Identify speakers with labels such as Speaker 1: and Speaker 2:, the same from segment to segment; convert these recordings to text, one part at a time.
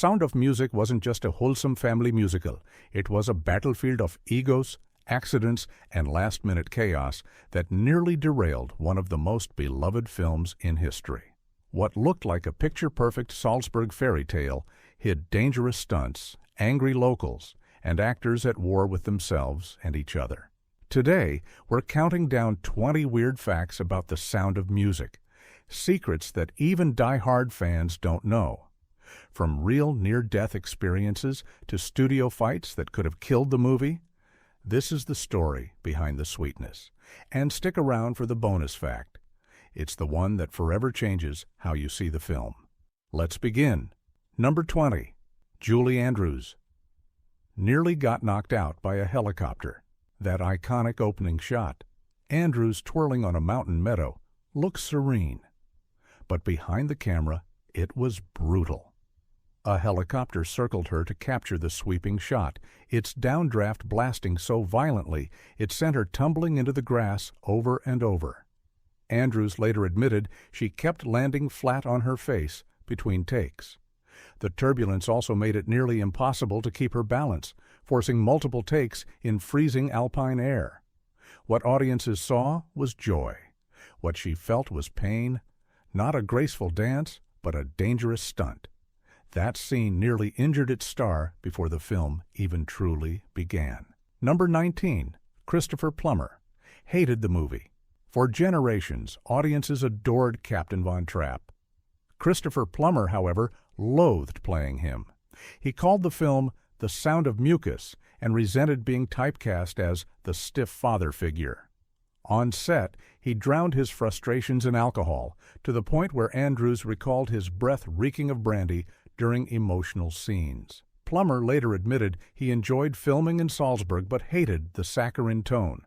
Speaker 1: Sound of Music wasn't just a wholesome family musical. It was a battlefield of egos, accidents, and last-minute chaos that nearly derailed one of the most beloved films in history. What looked like a picture-perfect Salzburg fairy tale hid dangerous stunts, angry locals, and actors at war with themselves and each other. Today, we're counting down 20 weird facts about the Sound of Music, secrets that even die-hard fans don't know. From real near-death experiences to studio fights that could have killed the movie, this is the story behind the sweetness. And stick around for the bonus fact. It's the one that forever changes how you see the film. Let's begin. Number 20. Julie Andrews nearly got knocked out by a helicopter. That iconic opening shot, Andrews twirling on a mountain meadow, looks serene. But behind the camera, it was brutal. A helicopter circled her to capture the sweeping shot, its downdraft blasting so violently it sent her tumbling into the grass over and over. Andrews later admitted she kept landing flat on her face between takes. The turbulence also made it nearly impossible to keep her balance, forcing multiple takes in freezing alpine air. What audiences saw was joy. What she felt was pain, not a graceful dance, but a dangerous stunt. That scene nearly injured its star before the film even truly began. Number 19. Christopher Plummer hated the movie. For generations, audiences adored Captain Von Trapp. Christopher Plummer, however, loathed playing him. He called the film The Sound of Mucus and resented being typecast as the stiff father figure. On set, he drowned his frustrations in alcohol, to the point where Andrews recalled his breath reeking of brandy during emotional scenes. Plummer later admitted he enjoyed filming in Salzburg but hated the saccharine tone.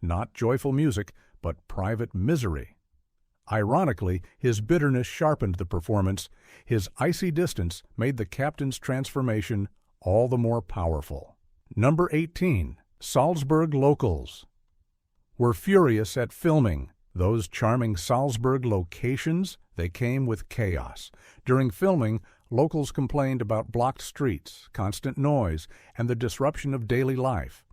Speaker 1: Not joyful music, but private misery. Ironically, his bitterness sharpened the performance. His icy distance made the captain's transformation all the more powerful. Number 18. Salzburg locals were furious at filming. Those charming Salzburg locations, they came with chaos. During filming, locals complained about blocked streets, constant noise, and the disruption of daily life.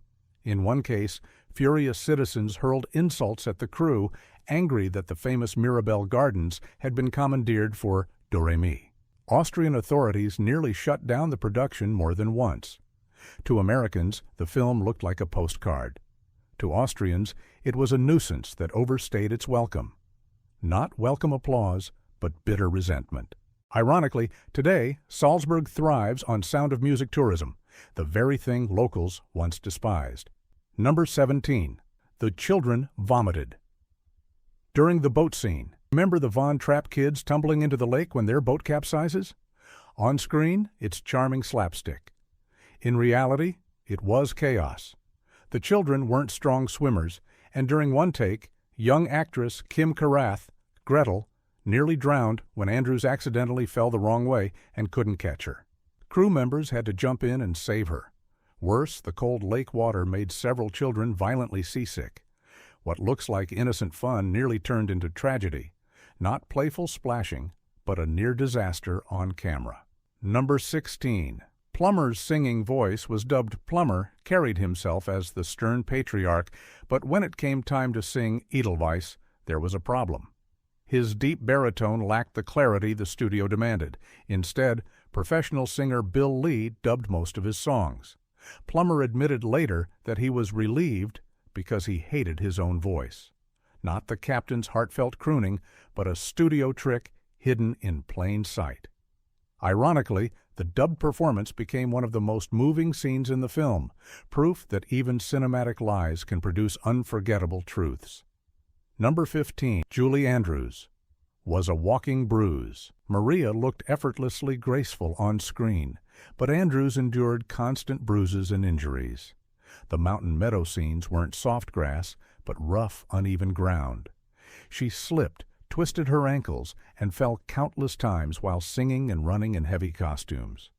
Speaker 1: In one case, furious citizens hurled insults at the crew, angry that the famous Mirabelle Gardens had been commandeered for do-re-mi. Austrian authorities nearly shut down the production more than once. To Americans, the film looked like a postcard. To Austrians, it was a nuisance that overstayed its welcome. Not welcome applause, but bitter resentment. Ironically, today, Salzburg thrives on Sound of Music tourism, the very thing locals once despised. Number 17. The children vomited. During the boat scene, remember the Von Trapp kids tumbling into the lake when their boat capsizes? On screen, it's charming slapstick. In reality, it was chaos. The children weren't strong swimmers, and during one take, young actress Kim Karath, Gretel, nearly drowned when Andrews accidentally fell the wrong way and couldn't catch her. Crew members had to jump in and save her. Worse, the cold lake water made several children violently seasick. What looks like innocent fun nearly turned into tragedy. Not playful splashing, but a near disaster on camera. Number 16. Plummer's singing voice was dubbed Plummer, carried himself as the stern patriarch, but when it came time to sing Edelweiss, there was a problem. His deep baritone lacked the clarity the studio demanded. Instead, professional singer Bill Lee dubbed most of his songs. Plummer admitted later that he was relieved because he hated his own voice. Not the captain's heartfelt crooning, but a studio trick hidden in plain sight. Ironically, the dubbed performance became one of the most moving scenes in the film, proof that even cinematic lies can produce unforgettable truths. Number 15. Julie Andrews was a walking bruise. Maria looked effortlessly graceful on screen, but Andrews endured constant bruises and injuries. The mountain meadow scenes weren't soft grass, but rough, uneven ground. She slipped, twisted her ankles, and fell countless times while singing and running in heavy costumes.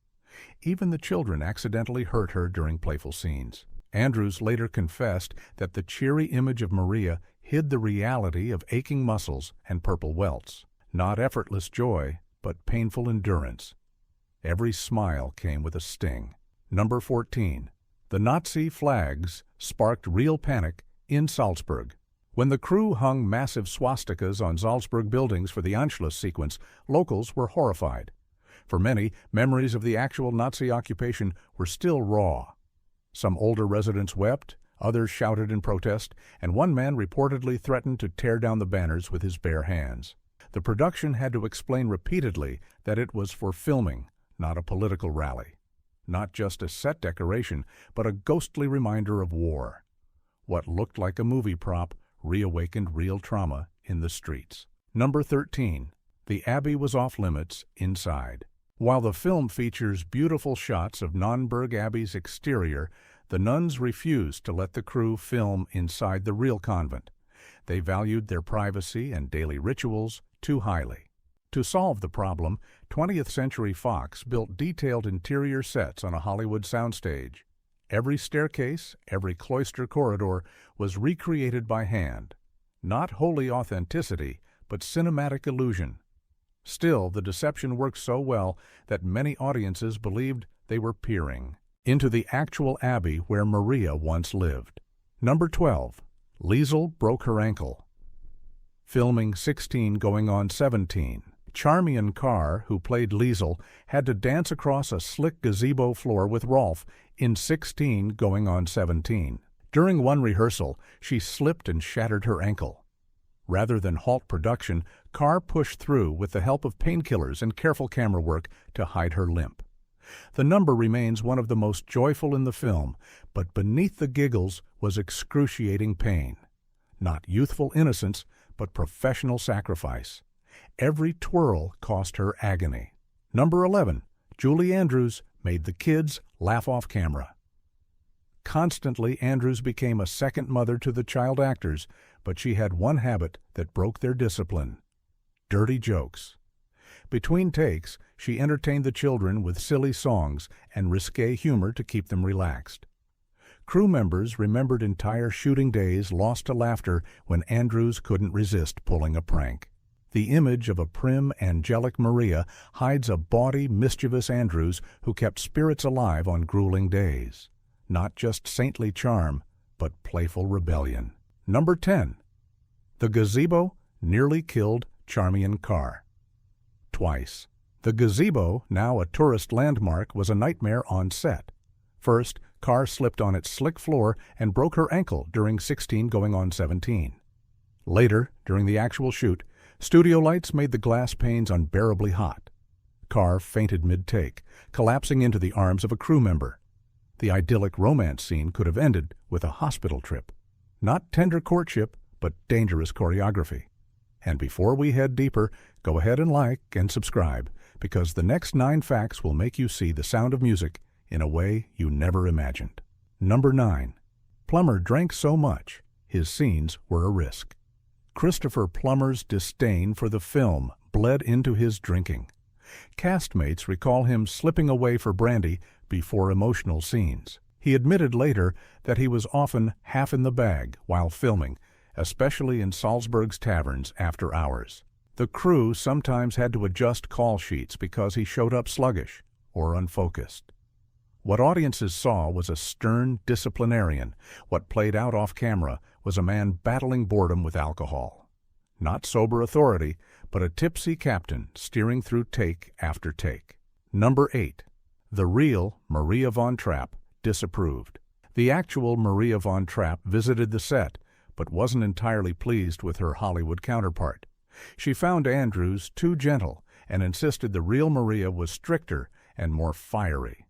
Speaker 1: Even the children accidentally hurt her during playful scenes. Andrews later confessed that the cheery image of Maria hid the reality of aching muscles and purple welts. Not effortless joy, but painful endurance. Every smile came with a sting. Number 14. The Nazi flags sparked real panic in Salzburg. When the crew hung massive swastikas on Salzburg buildings for the Anschluss sequence, locals were horrified. For many, memories of the actual Nazi occupation were still raw. Some older residents wept, others shouted in protest, and one man reportedly threatened to tear down the banners with his bare hands. The production had to explain repeatedly that it was for filming, not a political rally. Not just a set decoration, but a ghostly reminder of war. What looked like a movie prop reawakened real trauma in the streets. Number 13. The Abbey was off limits inside. While the film features beautiful shots of Nonnberg Abbey's exterior, the nuns refused to let the crew film inside the real convent. They valued their privacy and daily rituals too highly. To solve the problem, 20th Century Fox built detailed interior sets on a Hollywood soundstage. Every staircase, every cloister corridor was recreated by hand. Not wholly authenticity, but cinematic illusion. Still, the deception worked so well that many audiences believed they were peering into the actual abbey where Maria once lived. Number 12. Liesl broke her ankle. Filming 16 going on 17. Charmian Carr, who played Liesl, had to dance across a slick gazebo floor with Rolf in 16 going on 17. During one rehearsal, she slipped and shattered her ankle. Rather than halt production, Carr pushed through with the help of painkillers and careful camera work to hide her limp. The number remains one of the most joyful in the film, but beneath the giggles was excruciating pain. Not youthful innocence, but professional sacrifice. Every twirl cost her agony. Number 11. Julie Andrews made the kids laugh off camera. Constantly, Andrews became a second mother to the child actors, but she had one habit that broke their discipline: dirty jokes. Between takes, she entertained the children with silly songs and risque humor to keep them relaxed. Crew members remembered entire shooting days lost to laughter when Andrews couldn't resist pulling a prank. The image of a prim, angelic Maria hides a bawdy, mischievous Andrews who kept spirits alive on grueling days. Not just saintly charm, but playful rebellion. Number 10. The gazebo nearly killed Charmian Carr. Twice. The gazebo, now a tourist landmark, was a nightmare on set. First, Carr slipped on its slick floor and broke her ankle during 16 going on 17. Later, during the actual shoot, studio lights made the glass panes unbearably hot. Carr fainted mid-take, collapsing into the arms of a crew member. The idyllic romance scene could have ended with a hospital trip. Not tender courtship, but dangerous choreography. And before we head deeper, go ahead and like and subscribe, because the next 9 facts will make you see the sound of music in a way you never imagined. Number 9. Plummer drank so much, his scenes were a risk. Christopher Plummer's disdain for the film bled into his drinking. Castmates recall him slipping away for brandy before emotional scenes. He admitted later that he was often half in the bag while filming, especially in Salzburg's taverns after hours. The crew sometimes had to adjust call sheets because he showed up sluggish or unfocused. What audiences saw was a stern disciplinarian. What played out off camera was a man battling boredom with alcohol. Not sober authority, but a tipsy captain steering through take after take. Number 8. The real Maria von Trapp disapproved. The actual Maria von Trapp visited the set, but wasn't entirely pleased with her Hollywood counterpart. She found Andrews too gentle and insisted the real Maria was stricter and more fiery.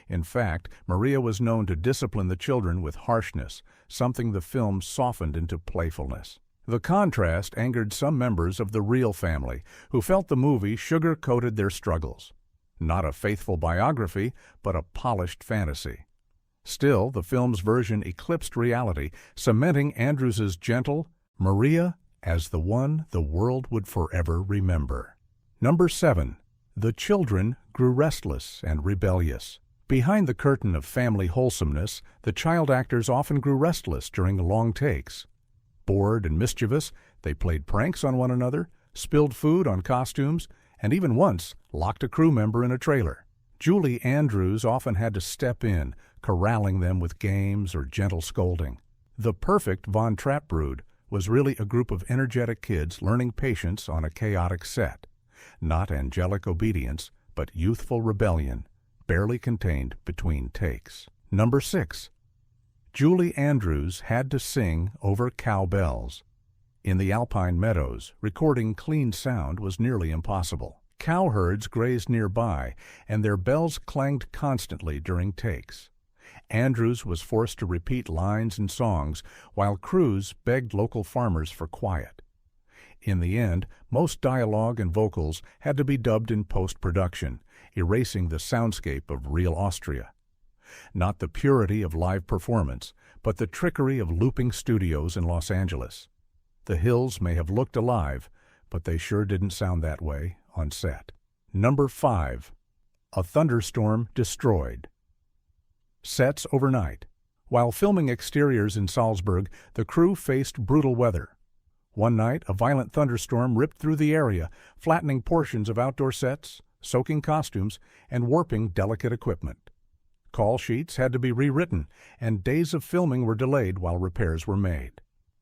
Speaker 1: In fact, Maria was known to discipline the children with harshness, something the film softened into playfulness. The contrast angered some members of the real family, who felt the movie sugar-coated their struggles. Not a faithful biography, but a polished fantasy. Still, the film's version eclipsed reality, cementing Andrews's gentle Maria as the one the world would forever remember. Number 7. The children grew restless and rebellious. Behind the curtain of family wholesomeness, the child actors often grew restless during long takes. Bored and mischievous, they played pranks on one another, spilled food on costumes, and even once locked a crew member in a trailer. Julie Andrews often had to step in, corralling them with games or gentle scolding. The perfect Von Trapp brood was really a group of energetic kids learning patience on a chaotic set. Not angelic obedience, but youthful rebellion, barely contained between takes. Number 6. Julie Andrews had to sing over cowbells. In the alpine meadows, recording clean sound was nearly impossible. Cowherds grazed nearby, and their bells clanged constantly during takes. Andrews was forced to repeat lines and songs, while crews begged local farmers for quiet. In the end, most dialogue and vocals had to be dubbed in post-production, erasing the soundscape of real Austria. Not the purity of live performance, but the trickery of looping studios in Los Angeles. The hills may have looked alive, but they sure didn't sound that way on set. Number 5. A thunderstorm destroyed. Sets overnight. While filming exteriors in Salzburg, the crew faced brutal weather. One night, a violent thunderstorm ripped through the area, flattening portions of outdoor sets, soaking costumes, and warping delicate equipment. Call sheets had to be rewritten, and days of filming were delayed while repairs were made.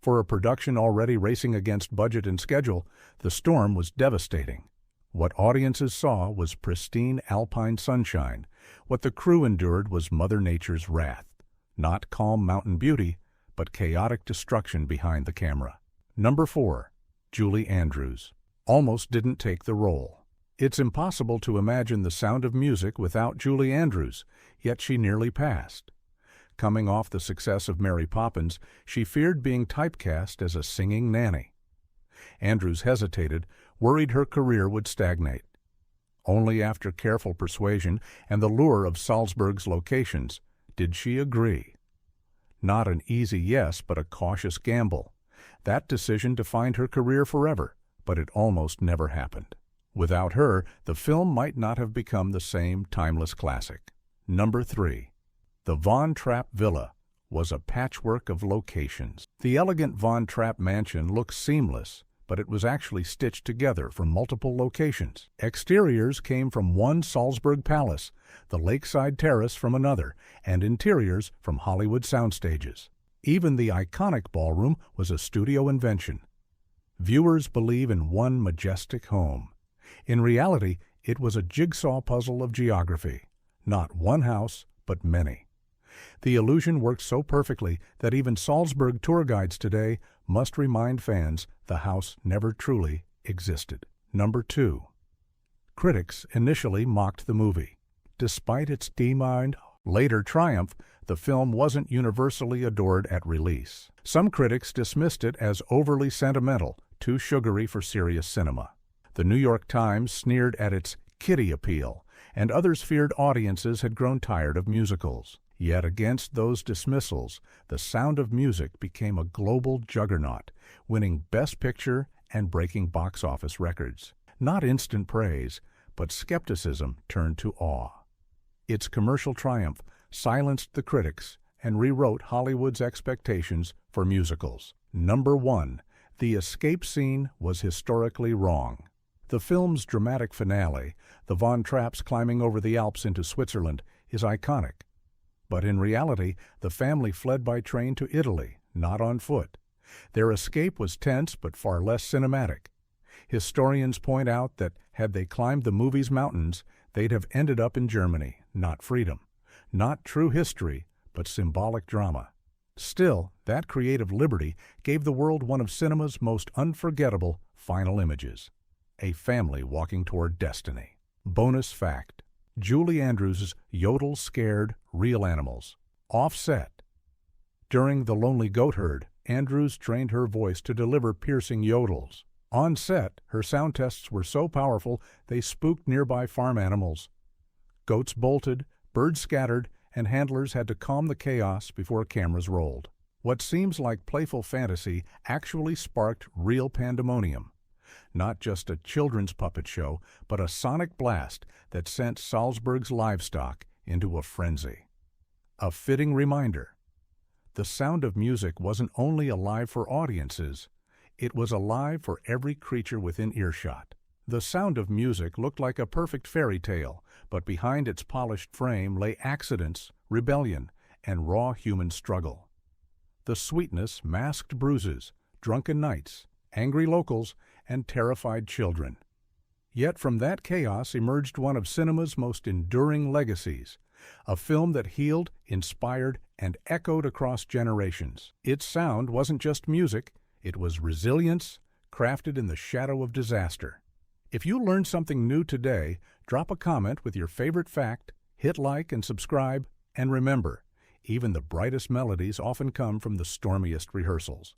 Speaker 1: For a production already racing against budget and schedule, the storm was devastating. What audiences saw was pristine alpine sunshine. What the crew endured was Mother Nature's wrath. Not calm mountain beauty, but chaotic destruction behind the camera. Number 4. Julie Andrews almost didn't take the role. It's impossible to imagine The Sound of Music without Julie Andrews, yet she nearly passed. Coming off the success of Mary Poppins, she feared being typecast as a singing nanny. Andrews hesitated, worried her career would stagnate. Only after careful persuasion and the lure of Salzburg's locations did she agree. Not an easy yes, but a cautious gamble. That decision defined her career forever, but it almost never happened. Without her, the film might not have become the same timeless classic. Number 3. The Von Trapp Villa was a patchwork of locations. The elegant Von Trapp mansion looked seamless, but it was actually stitched together from multiple locations. Exteriors came from one Salzburg palace, the lakeside terrace from another, and interiors from Hollywood soundstages. Even the iconic ballroom was a studio invention. Viewers believe in one majestic home. In reality, it was a jigsaw puzzle of geography. Not one house, but many. The illusion worked so perfectly that even Salzburg tour guides today must remind fans the house never truly existed. Number 2. Critics initially mocked the movie. Despite its deemed later triumph, the film wasn't universally adored at release. Some critics dismissed it as overly sentimental, too sugary for serious cinema. The New York Times sneered at its kiddie appeal, and others feared audiences had grown tired of musicals. Yet against those dismissals, The Sound of Music became a global juggernaut, winning Best Picture and breaking box office records. Not instant praise, but skepticism turned to awe. Its commercial triumph silenced the critics and rewrote Hollywood's expectations for musicals. Number 1. The escape scene was historically wrong. The film's dramatic finale, the Von Trapps climbing over the Alps into Switzerland, is iconic. But in reality, the family fled by train to Italy, not on foot. Their escape was tense but far less cinematic. Historians point out that had they climbed the movie's mountains, they'd have ended up in Germany, not freedom. Not true history, but symbolic drama. Still, that creative liberty gave the world one of cinema's most unforgettable final images. A family walking toward destiny. Bonus fact. Julie Andrews' yodel scared real animals. Offset. During The Lonely Goat Herd, Andrews trained her voice to deliver piercing yodels. On set, her sound tests were so powerful they spooked nearby farm animals. Goats bolted, birds scattered, and handlers had to calm the chaos before cameras rolled. What seems like playful fantasy actually sparked real pandemonium. Not just a children's puppet show, but a sonic blast that sent Salzburg's livestock into a frenzy. A fitting reminder. The Sound of Music wasn't only alive for audiences, it was alive for every creature within earshot. The Sound of Music looked like a perfect fairy tale, but behind its polished frame lay accidents, rebellion, and raw human struggle. The sweetness masked bruises, drunken nights, angry locals, and terrified children. Yet from that chaos emerged one of cinema's most enduring legacies, a film that healed, inspired, and echoed across generations. Its sound wasn't just music, it was resilience, crafted in the shadow of disaster. If you learned something new today, drop a comment with your favorite fact, hit like and subscribe, and remember, even the brightest melodies often come from the stormiest rehearsals.